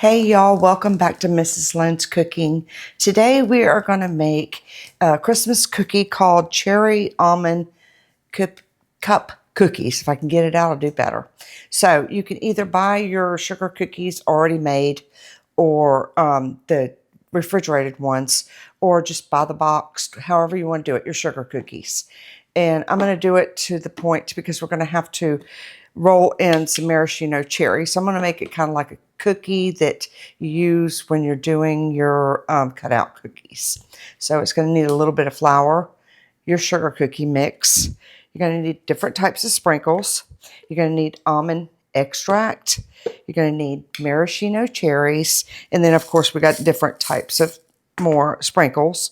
Hey y'all, welcome back to Mrs. Lynn's Cooking. Today we are going to make a Christmas cookie called Cherry Almond Cup Cookies. If I can get it out, I'll do better. So you can either buy your sugar cookies already made or the refrigerated ones, or just buy the boxed, however you want to do it, your sugar cookies. And I'm going to do it to the point because we're going to have to roll in some maraschino cherry. So I'm going to make it kind of like a cookie that you use when you're doing your cutout cookies. So it's going to need a little bit of flour, your sugar cookie mix. You're going to need different types of sprinkles. You're going to need almond extract. You're going to need maraschino cherries. And then, of course, we got different types of more sprinkles.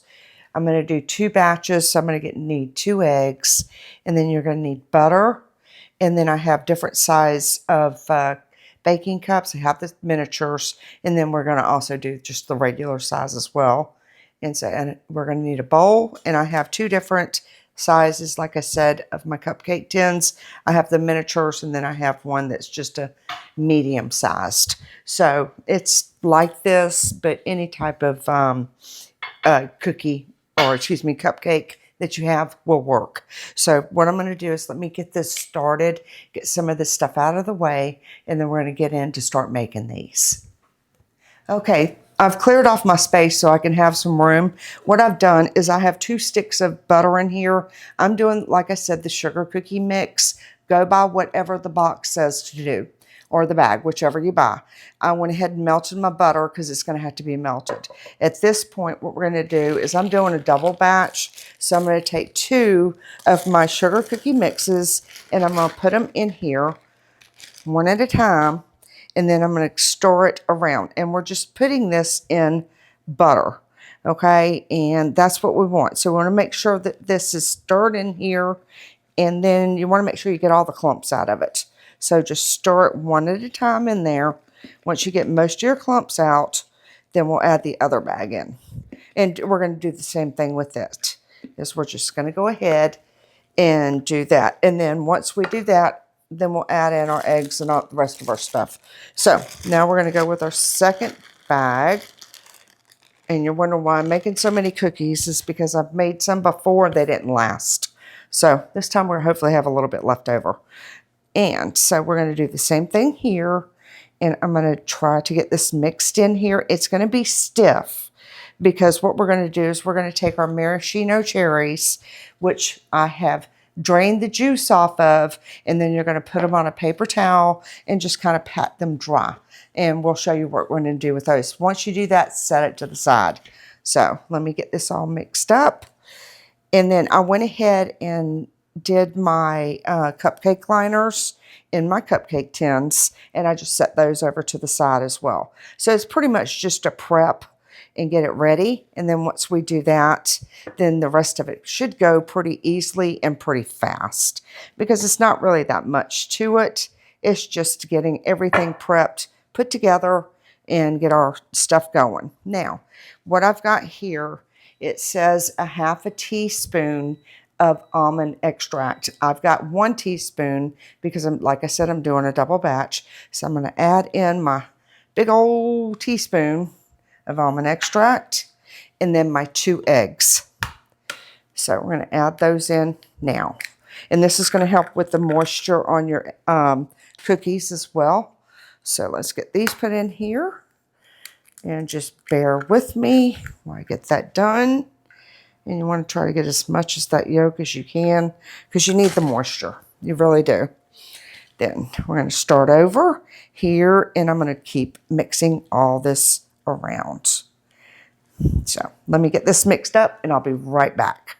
I'm going to do 2 batches, so I'm going to need 2 eggs. And then you're going to need butter. And then I have different size of baking cups. I have the miniatures. And then we're going to also do just the regular size as well. And we're going to need a bowl. And I have 2 different sizes, like I said, of my cupcake tins. I have the miniatures, and then I have one that's just a medium sized. So it's like this, but any type of cupcake that you have will work. So what I'm going to do is let me get this started, get some of this stuff out of the way, and then we're going to get in to start making these. Okay, I've cleared off my space so I can have some room. What I've done is I have 2 sticks of butter in here. I'm doing, like I said, the sugar cookie mix. Go by whatever the box says to do, or the bag, whichever you buy. I went ahead and melted my butter because it's going to have to be melted. At this point, what we're going to do is I'm doing a double batch. So I'm going to take 2 of my sugar cookie mixes and I'm going to put them in here one at a time. And then I'm going to stir it around. And we're just putting this in butter. Okay, and that's what we want. So we want to make sure that this is stirred in here. And then you want to make sure you get all the clumps out of it. So just stir it one at a time in there. Once you get most of your clumps out, then we'll add the other bag in. And we're going to do the same thing with it. Is we're just going to go ahead and do that. And then once we do that, then we'll add in our eggs and all the rest of our stuff. So now we're going to go with our second bag. And you're wondering why I'm making so many cookies is because I've made some before and they didn't last. So this time we'll hopefully have a little bit left over. And so we're going to do the same thing here. And I'm going to try to get this mixed in here. It's going to be stiff because what we're going to do is we're going to take our maraschino cherries, which I have drained the juice off of, and then you're going to put them on a paper towel and just kind of pat them dry. And we'll show you what we're going to do with those. Once you do that, set it to the side. So let me get this all mixed up. And then I went ahead and did my cupcake liners in my cupcake tins, and I just set those over to the side as well. So it's pretty much just a prep and get it ready. And then once we do that, then the rest of it should go pretty easily and pretty fast because it's not really that much to it. It's just getting everything prepped, put together, and get our stuff going. Now, what I've got here, it says a half a teaspoon of almond extract. I've got 1 teaspoon because like I said, I'm doing a double batch. So I'm going to add in my big old teaspoon of almond extract and then my 2 eggs. So we're going to add those in now. And this is going to help with the moisture on your cookies as well. So let's get these put in here and just bear with me while I get that done. And you want to try to get as much as that yolk as you can because you need the moisture. You really do. Then we're going to start over here and I'm going to keep mixing all this around. So let me get this mixed up and I'll be right back.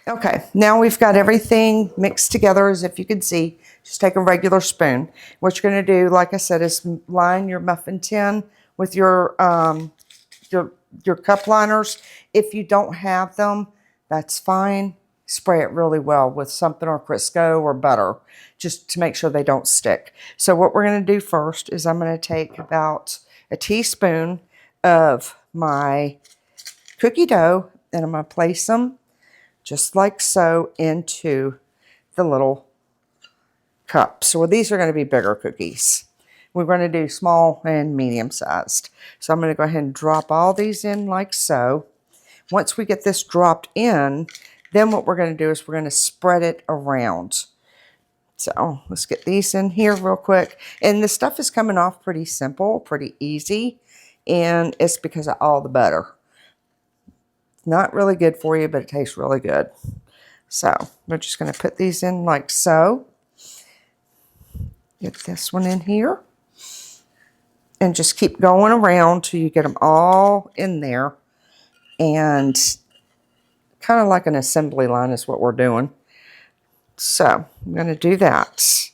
Okay, now we've got everything mixed together as if you can see. Just take a regular spoon. What you're going to do, like I said, is line your muffin tin with your cup liners. If you don't have them, that's fine. Spray it really well with something or Crisco or butter just to make sure they don't stick. So what we're going to do first is I'm going to take about a teaspoon of my cookie dough and I'm going to place them just like so into the little cups. So these are going to be bigger cookies. We're going to do small and medium sized. So I'm going to go ahead and drop all these in like so. Once we get this dropped in, then what we're going to do is we're going to spread it around. So let's get these in here real quick. And the stuff is coming off pretty simple, pretty easy. And it's because of all the butter. Not really good for you, but it tastes really good. So we're just going to put these in like so. Get this one in here. And just keep going around till you get them all in there. And kind of like an assembly line is what we're doing. So I'm going to do that.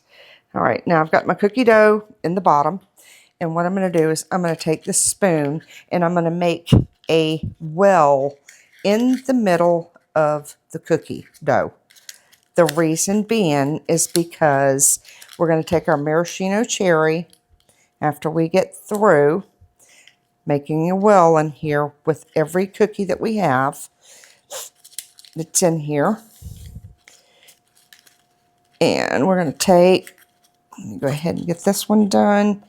All right, now I've got my cookie dough in the bottom. And what I'm going to do is I'm going to take this spoon and I'm going to make a well in the middle of the cookie dough. The reason being is because we're going to take our maraschino cherry after we get through making a well in here with every cookie that we have that's in here. And we're going to take, let me go ahead and get this one done.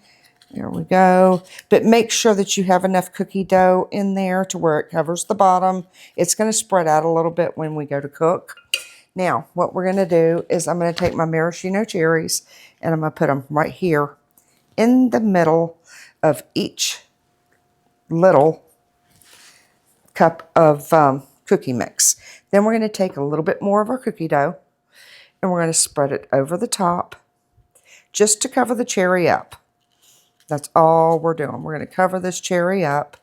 There we go. But make sure that you have enough cookie dough in there to where it covers the bottom. It's going to spread out a little bit when we go to cook. Now, what we're going to do is I'm going to take my maraschino cherries and I'm going to put them right here in the middle of each little cup of cookie mix. Then we're going to take a little bit more of our cookie dough and we're going to spread it over the top just to cover the cherry up. That's all we're doing. We're going to cover this cherry up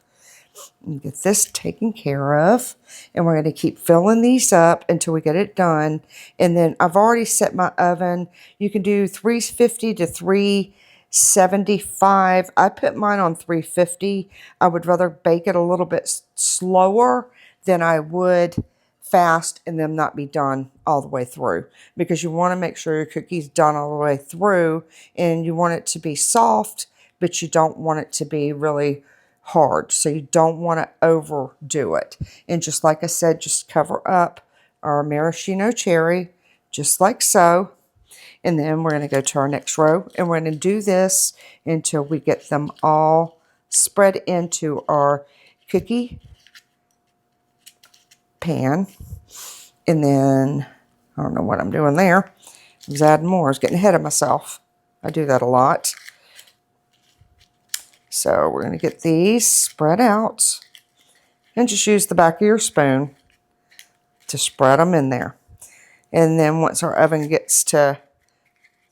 and get this taken care of. And we're going to keep filling these up until we get it done. And then I've already set my oven. You can do 350 to 375. I put mine on 350. I would rather bake it a little bit slower than I would fast and them not be done all the way through, because you want to make sure your cookie's done all the way through and you want it to be soft, but you don't want it to be really hard. So you don't want to overdo it. And just like I said, just cover up our maraschino cherry, just like so. And then we're going to go to our next row and we're going to do this until we get them all spread into our cookie pan. And then, I don't know what I'm doing there. I was adding more. I was getting ahead of myself. I do that a lot. So we're going to get these spread out. And just use the back of your spoon to spread them in there. And then once our oven gets to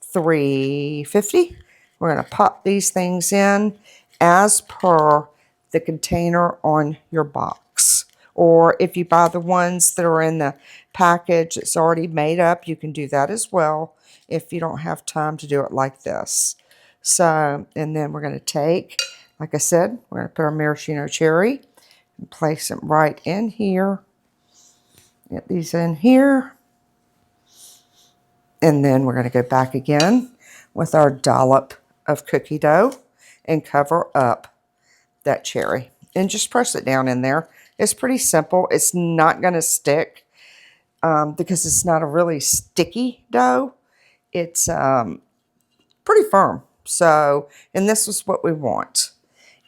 350, we're going to pop these things in as per the container on your box. Or if you buy the ones that are in the package it's already made up, you can do that as well if you don't have time to do it like this. So, and then we're going to take, like I said, we're going to put our maraschino cherry and place it right in here. Get these in here. And then we're going to go back again with our dollop of cookie dough and cover up that cherry. And just press it down in there. It's pretty simple. It's not going to stick because it's not a really sticky dough. It's pretty firm. So, and this is what we want.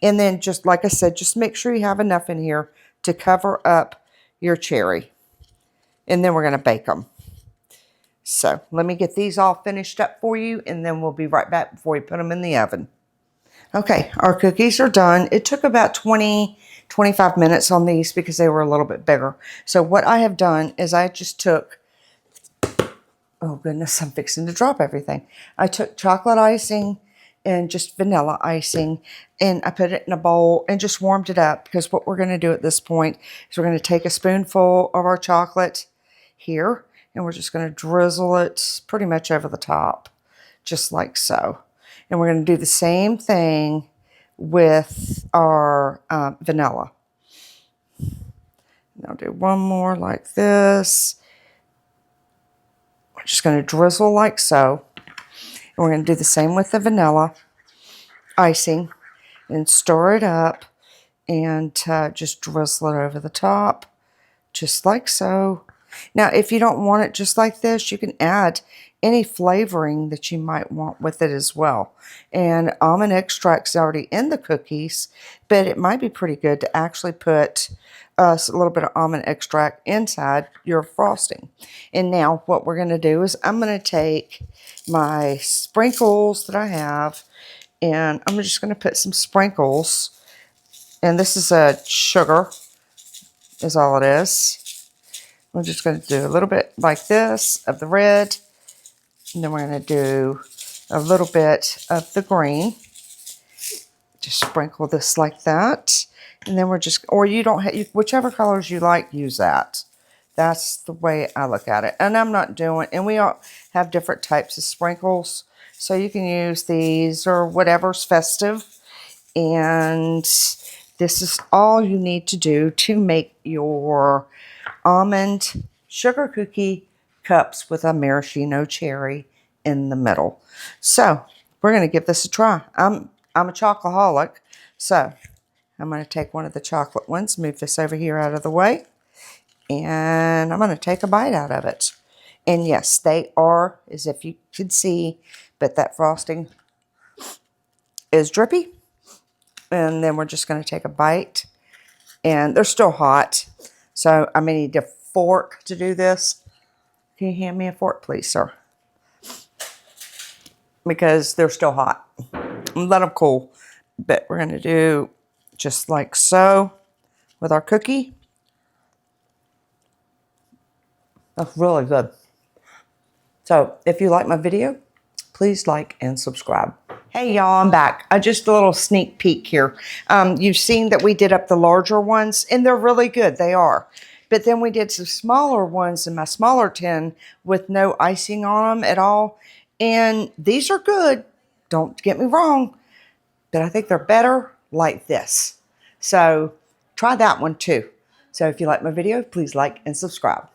And then just like I said, just make sure you have enough in here to cover up your cherry. And then we're going to bake them. So let me get these all finished up for you and then we'll be right back before we put them in the oven. Okay, our cookies are done. It took about 25 minutes on these because they were a little bit bigger. So what I have done is I just took, oh goodness, I'm fixing to drop everything. I took chocolate icing and just vanilla icing and I put it in a bowl and just warmed it up, because what we're going to do at this point is we're going to take a spoonful of our chocolate here and we're just going to drizzle it pretty much over the top, just like so. And we're going to do the same thing with our vanilla. And I'll do one more like this. We're just going to drizzle like so. And we're going to do the same with the vanilla icing and stir it up and just drizzle it over the top, just like so. Now, if you don't want it just like this, you can add any flavoring that you might want with it as well. And almond extract's already in the cookies, but it might be pretty good to actually put a little bit of almond extract inside your frosting. And now what we're going to do is I'm going to take my sprinkles that I have, and I'm just going to put some sprinkles. And this is a sugar, is all it is. We're just going to do a little bit like this of the red. And then we're going to do a little bit of the green. Just sprinkle this like that. And then we're just, or you don't have, whichever colors you like, use that. That's the way I look at it. And I'm not doing, and we all have different types of sprinkles. So you can use these or whatever's festive. And this is all you need to do to make your almond sugar cookie cups with a maraschino cherry in the middle. So we're going to give this a try. I'm a chocoholic, so I'm going to take one of the chocolate ones, move this over here out of the way, and I'm going to take a bite out of it. And yes, they are, as if you could see, but that frosting is drippy. And then we're just going to take a bite, and they're still hot. So I may need a fork to do this. Can you hand me a fork, please, sir? Because they're still hot. Let them cool. But we're going to do just like so with our cookie. That's really good. So if you like my video, please like and subscribe. Hey y'all, I'm back. Just a little sneak peek here. You've seen that we did up the larger ones, and they're really good. They are. But then we did some smaller ones in my smaller tin with no icing on them at all. And these are good. Don't get me wrong. But I think they're better like this. So try that one too. So if you like my video, please like and subscribe.